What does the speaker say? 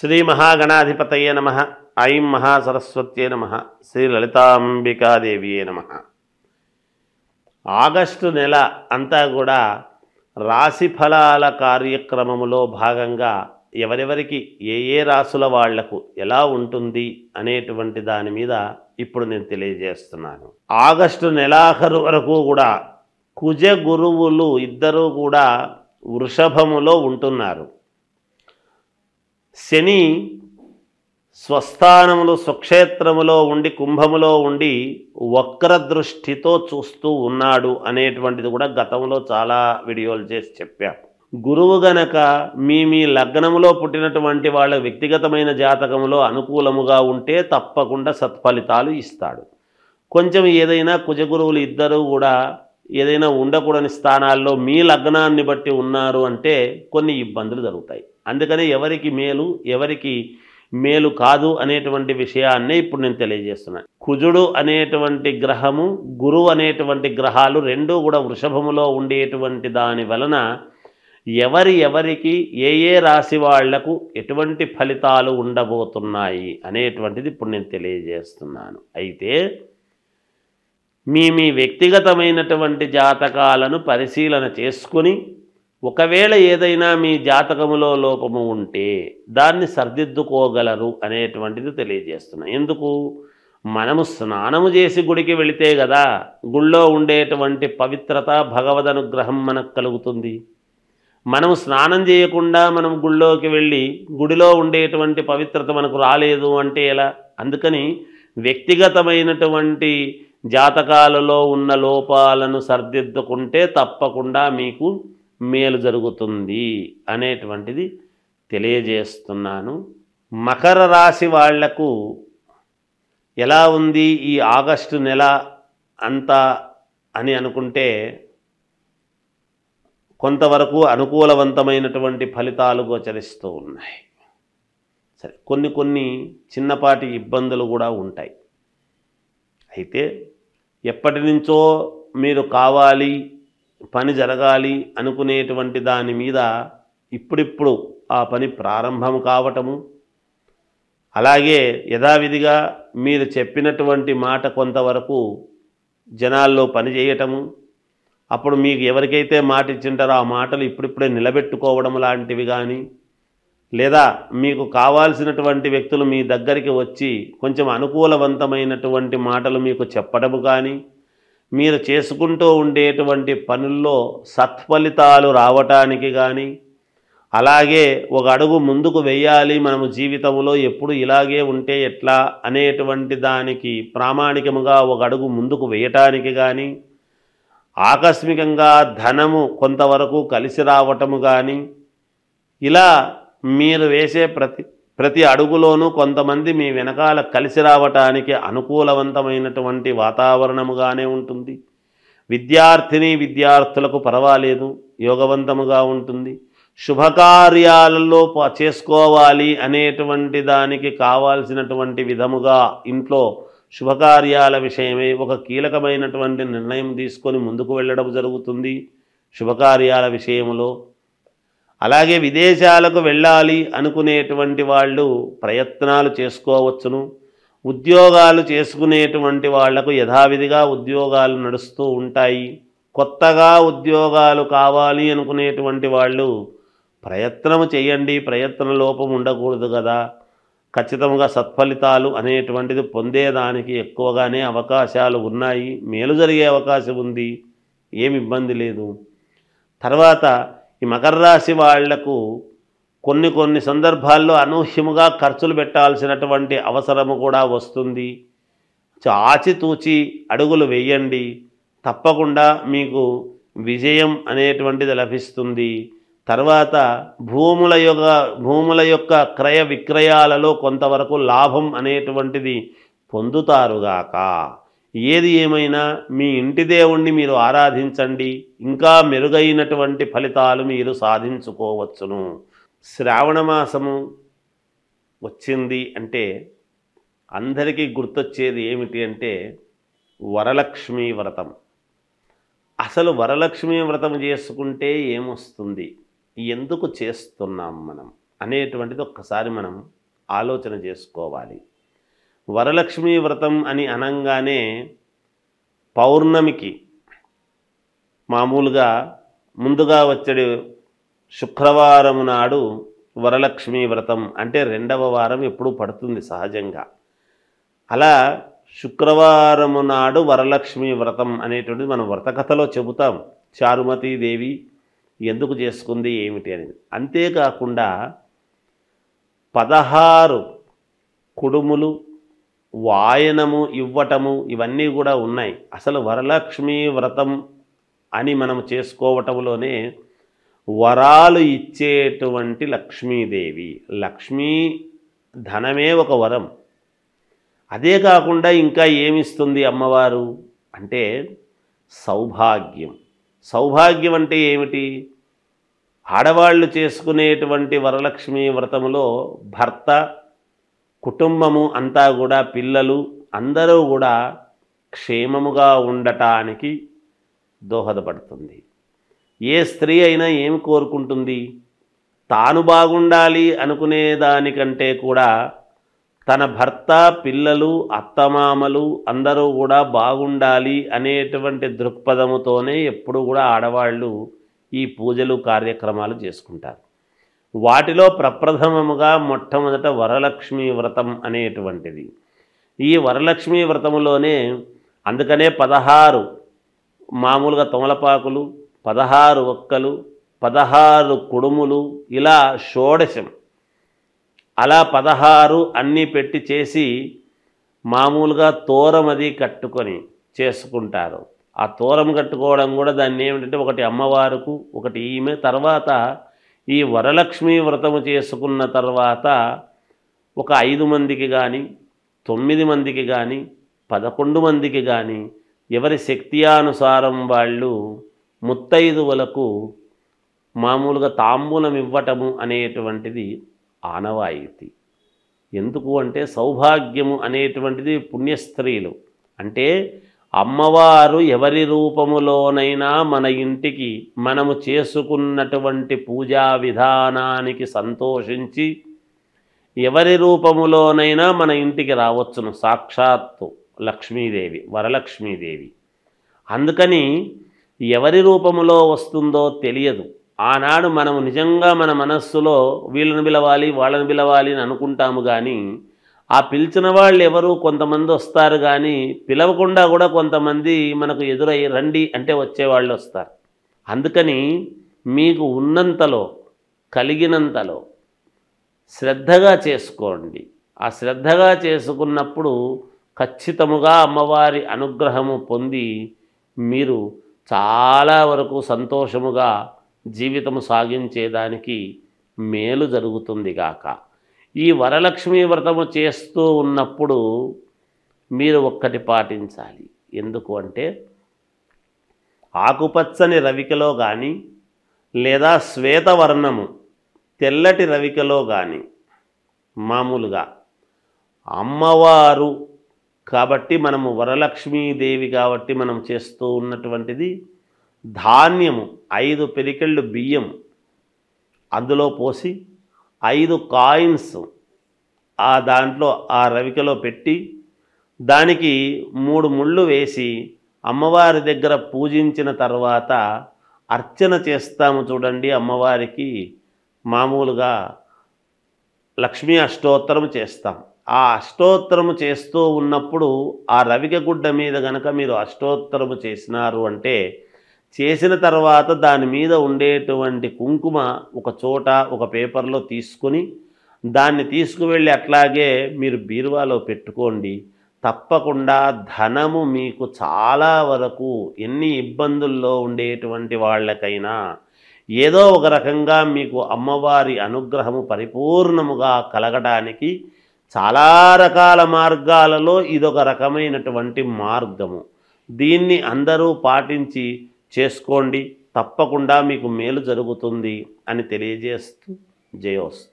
శ్రీ మహాగణాధిపతయే నమః. ఐం మహాసరస్వత్యే నమః. శ్రీ లలితాంబికాదేవియే నమః. ఆగస్టు నెల అంతా కూడా రాశి ఫలాల కార్యక్రమములో భాగంగా ఎవరెవరికి ఏ రాసుల వాళ్లకు ఎలా ఉంటుంది అనేటువంటి దాని మీద ఇప్పుడు నేను తెలియజేస్తున్నాను. ఆగస్టు నెలాఖరు వరకు కూడా కుజ గురువులు ఇద్దరూ కూడా వృషభములో ఉంటున్నారు. శని స్వస్థానములు స్వక్షేత్రములో ఉండి కుంభములో ఉండి వక్ర దృష్టితో చూస్తూ ఉన్నాడు అనేటువంటిది కూడా గతంలో చాలా వీడియోలు చేసి చెప్పాం. గురువు గనక మీ లగ్నములో పుట్టినటువంటి వాళ్ళ వ్యక్తిగతమైన జాతకములో అనుకూలముగా ఉంటే తప్పకుండా సత్ఫలితాలు ఇస్తాడు. కొంచెం ఏదైనా కుజగురువులు ఇద్దరూ కూడా ఏదైనా ఉండకూడని స్థానాల్లో మీ లగ్నాన్ని బట్టి ఉన్నారు అంటే కొన్ని ఇబ్బందులు జరుగుతాయి. అందుకని ఎవరికి మేలు ఎవరికి మేలు కాదు అనేటువంటి విషయాన్నే ఇప్పుడు నేను తెలియజేస్తున్నాను. కుజుడు అనేటువంటి గ్రహము గురువు అనేటువంటి గ్రహాలు రెండూ కూడా వృషభములో ఉండేటువంటి దాని వలన ఎవరికి ఏ రాశి వాళ్లకు ఎటువంటి ఫలితాలు ఉండబోతున్నాయి అనేటువంటిది ఇప్పుడు నేను తెలియజేస్తున్నాను. అయితే మీ వ్యక్తిగతమైనటువంటి జాతకాలను పరిశీలన చేసుకుని ఒకవేళ ఏదైనా మీ జాతకములో లోపము ఉంటే దాన్ని సరిదిద్దుకోగలరు అనేటువంటిది తెలియజేస్తున్నాను. ఎందుకు? మనము స్నానము చేసి గుడికి వెళితే కదా గుళ్ళో ఉండేటువంటి పవిత్రత భగవద్ అనుగ్రహం మనకు కలుగుతుంది. మనము స్నానం చేయకుండా మనం గుళ్ళోకి వెళ్ళి గుడిలో ఉండేటువంటి పవిత్రత మనకు రాలేదు అంటే ఎలా? అందుకని వ్యక్తిగతమైనటువంటి జాతకాలలో ఉన్న లోపాలను సరిదిద్దుకుంటే తప్పకుండా మీకు మేలు జరుగుతుంది అనేటువంటిది తెలియజేస్తున్నాను. మకర రాశి వాళ్లకు ఎలా ఉంది ఈ ఆగస్టు నెల అంతా అని అనుకుంటే కొంతవరకు అనుకూలవంతమైనటువంటి ఫలితాలు గోచరిస్తూ ఉన్నాయి. సరే, కొన్ని చిన్నపాటి ఇబ్బందులు కూడా ఉంటాయి. అయితే ఎప్పటి నుంచో మీరు కావాలి పని జరగాలి అనుకునేటువంటి దాని మీద ఇప్పుడిప్పుడు ఆ పని ప్రారంభం కావటము, అలాగే యథావిధిగా మీరు చెప్పినటువంటి మాట కొంతవరకు జనాల్లో పని చేయటము, అప్పుడు మీకు ఎవరికైతే మాట ఇచ్చింటారో ఆ మాటలు ఇప్పుడిప్పుడే నిలబెట్టుకోవడం లాంటివి కానీ, లేదా మీకు కావాల్సినటువంటి వ్యక్తులు మీ దగ్గరికి వచ్చి కొంచెం అనుకూలవంతమైనటువంటి మాటలు మీకు చెప్పడము కానీ, మీరు చేసుకుంటూ ఉండేటువంటి పనుల్లో సత్ఫలితాలు రావటానికి కానీ, అలాగే ఒక అడుగు ముందుకు వెయ్యాలి మనము జీవితంలో ఎప్పుడు ఇలాగే ఉంటే ఎట్లా అనేటువంటి దానికి ప్రామాణికముగా ఒక అడుగు ముందుకు వేయటానికి కానీ, ఆకస్మికంగా ధనము కొంతవరకు కలిసి రావటము కానీ, ఇలా మీరు వేసే ప్రతి అడుగులోనూ కొంతమంది మీ వెనకాల కలిసి రావటానికి అనుకూలవంతమైనటువంటి వాతావరణముగానే ఉంటుంది. విద్యార్థులకు పర్వాలేదు, యోగవంతముగా ఉంటుంది. శుభకార్యాలలో చేసుకోవాలి అనేటువంటి దానికి కావాల్సినటువంటి విధముగా ఇంట్లో శుభకార్యాల విషయమై ఒక కీలకమైనటువంటి నిర్ణయం తీసుకొని ముందుకు వెళ్ళడం జరుగుతుంది శుభకార్యాల విషయంలో. అలాగే విదేశాలకు వెళ్ళాలి అనుకునేటువంటి వాళ్ళు ప్రయత్నాలు చేసుకోవచ్చును. ఉద్యోగాలు చేసుకునేటువంటి వాళ్లకు యథావిధిగా ఉద్యోగాలు నడుస్తూ ఉంటాయి. కొత్తగా ఉద్యోగాలు కావాలి అనుకునేటువంటి వాళ్ళు ప్రయత్నం చేయండి, ప్రయత్న లోపం ఉండకూడదు కదా. ఖచ్చితంగా సత్ఫలితాలు అనేటువంటిది పొందేదానికి ఎక్కువగానే అవకాశాలు ఉన్నాయి, మేలు జరిగే అవకాశం ఉంది, ఏమి ఇబ్బంది లేదు. తర్వాత ఈ మకర రాశి వాళ్లకు కొన్ని సందర్భాల్లో అనూహ్యముగా ఖర్చులు పెట్టాల్సినటువంటి అవసరము కూడా వస్తుంది. ఆచితూచి అడుగులు వేయండి, తప్పకుండా మీకు విజయం అనేటువంటిది లభిస్తుంది. తర్వాత భూముల యొక్క క్రయ విక్రయాలలో కొంతవరకు లాభం అనేటువంటిది పొందుతారుగాక. ఏది ఏమైనా మీ ఇంటి దేవుణ్ణి మీరు ఆరాధించండి, ఇంకా మెరుగైనటువంటి ఫలితాలు మీరు సాధించుకోవచ్చును. శ్రావణ మాసము వచ్చింది అంటే అందరికీ గుర్తొచ్చేది ఏమిటి అంటే వరలక్ష్మీ వ్రతం. అసలు వరలక్ష్మీ వ్రతం చేసుకుంటే ఏమొస్తుంది, ఎందుకు చేస్తున్నాం మనం అనేటువంటిది ఒక్కసారి మనం ఆలోచన చేసుకోవాలి. వరలక్ష్మీ వ్రతం అని అనంగానే పౌర్ణమికి మామూలుగా ముందుగా వచ్చే శుక్రవారం నాడు వరలక్ష్మీ వ్రతం అంటే 2వ వారం ఎప్పుడూ పడుతుంది సహజంగా. అలా శుక్రవారము నాడు వరలక్ష్మీ వ్రతం అనేటువంటిది మనం వ్రతకథలో చెబుతాం. చారుమతీదేవి ఎందుకు చేసుకుంది ఏమిటి అనేది. అంతేకాకుండా 16 కుడుములు వాయనము ఇవ్వటము ఇవన్నీ కూడా ఉన్నాయి. అసలు వరలక్ష్మీ వ్రతం అని మనం చేసుకోవటంలోనే వరాలు ఇచ్చేటువంటి లక్ష్మీదేవి. లక్ష్మీ ధనమే ఒక వరం. అదే కాకుండా ఇంకా ఏమిస్తుంది అమ్మవారు అంటే సౌభాగ్యం. సౌభాగ్యం అంటే ఏమిటి? ఆడవాళ్ళు చేసుకునేటువంటి వరలక్ష్మీ వ్రతములో భర్త, కుటుంబము అంతా కూడా, పిల్లలు అందరూ కూడా క్షేమముగా ఉండటానికి దోహదపడుతుంది. ఏ స్త్రీ అయినా ఏమి కోరుకుంటుంది? తాను బాగుండాలి అనుకునే దానికంటే కూడా తన భర్త, పిల్లలు, అత్తమామలు అందరూ కూడా బాగుండాలి అనేటువంటి దృక్పథముతోనే ఎప్పుడు కూడా ఆడవాళ్ళు ఈ పూజలు కార్యక్రమాలు చేసుకుంటారు. వాటిలో ప్రప్రథమముగా మొట్టమొదట వరలక్ష్మీ వ్రతం అనేటువంటిది. ఈ వరలక్ష్మీ వ్రతములోనే అందుకనే 16 మామూలుగా తమలపాకులు, 16 ఒక్కలు, 16 కుడుములు, ఇలా షోడశం అలా 16 అన్నీ పెట్టి చేసి మామూలుగా తోరం అది కట్టుకొని చేసుకుంటారు. ఆ తోరం కట్టుకోవడం కూడా దాన్ని ఏమిటంటే ఒకటి అమ్మవారుకు, ఒకటి ఈమె. తర్వాత ఈ వరలక్ష్మీ వ్రతము చేసుకున్న తర్వాత ఒక 5 మందికి కానీ, 9 మందికి కానీ, 11 మందికి కానీ ఎవరి శక్త్యానుసారం వాళ్ళు ముత్తైదువులకు మామూలుగా తాంబూలం ఇవ్వటము అనేటువంటిది ఆనవాయితీ. ఎందుకు అంటే సౌభాగ్యము అనేటువంటిది పుణ్యస్త్రీలు అంటే అమ్మవారు ఎవరి రూపములోనైనా మన ఇంటికి మనము చేసుకున్నటువంటి పూజా విధానానికి సంతోషించి ఎవరి రూపములోనైనా మన ఇంటికి రావచ్చును. సాక్షాత్తు లక్ష్మీదేవి, వరలక్ష్మీదేవి. అందుకని ఎవరి రూపములో వస్తుందో తెలియదు. ఆనాడు మనము నిజంగా మన మనస్సులో వీళ్ళని పిలవాలి, వాళ్ళని పిలవాలి అని అనుకుంటాము. కానీ ఆ పిలిచిన వాళ్ళు ఎవరు? కొంతమంది వస్తారు, కానీ పిలవకుండా కూడా కొంతమంది మనకు ఎదురై రండి అంటే వచ్చేవాళ్ళు వస్తారు. అందుకని మీకు ఉన్నంతలో, కలిగినంతలో శ్రద్ధగా చేసుకోండి. ఆ శ్రద్ధగా చేసుకున్నప్పుడు ఖచ్చితముగా అమ్మవారి అనుగ్రహము పొంది మీరు చాలా వరకు సంతోషముగా జీవితము సాగించేదానికి మేలు జరుగుతుంది గాక. ఈ వరలక్ష్మీ వ్రతము చేస్తూ ఉన్నప్పుడు మీరు ఒక్కటి పాటించాలి. ఎందుకు అంటే ఆకుపచ్చని రవికలో కానీ లేదా శ్వేతవర్ణము తెల్లటి రవికలో కానీ మామూలుగా అమ్మవారు కాబట్టి మనము వరలక్ష్మీదేవి కాబట్టి మనం చేస్తూ ఉన్నటువంటిది ధాన్యము 5 పిరికెళ్ళు బియ్యం అందులో పోసి 5 కాయిన్స్ ఆ దాంట్లో ఆ రవికలో పెట్టి దానికి 3 ముళ్ళు వేసి అమ్మవారి దగ్గర పూజించిన తర్వాత అర్చన చేస్తాము చూడండి. అమ్మవారికి మామూలుగా లక్ష్మీ అష్టోత్తరం చేస్తాం. ఆ అష్టోత్తరము చేస్తూ ఉన్నప్పుడు ఆ రవిక గుడ్డ మీద గనక మీరు అష్టోత్తరము చేసినారు అంటే చేసిన తర్వాత దాని మీద ఉండేటువంటి కుంకుమ ఒక చోట ఒక పేపర్లో తీసుకొని దాన్ని తీసుకువెళ్ళి అట్లాగే మీరు బీరువాలో పెట్టుకోండి. తప్పకుండా ధనము మీకు చాలా వరకు ఎన్ని ఇబ్బందుల్లో ఉండేటువంటి వాళ్ళకైనా ఏదో ఒక రకంగా మీకు అమ్మవారి అనుగ్రహము పరిపూర్ణముగా కలగడానికి చాలా రకాల మార్గాలలో ఇదొక రకమైనటువంటి మార్గము. దీన్ని అందరూ పాటించి చేసుకోండి. తప్పకుండా మీకు మేలు జరుగుతుంది అని తెలియజేస్తూ జయోస్తు.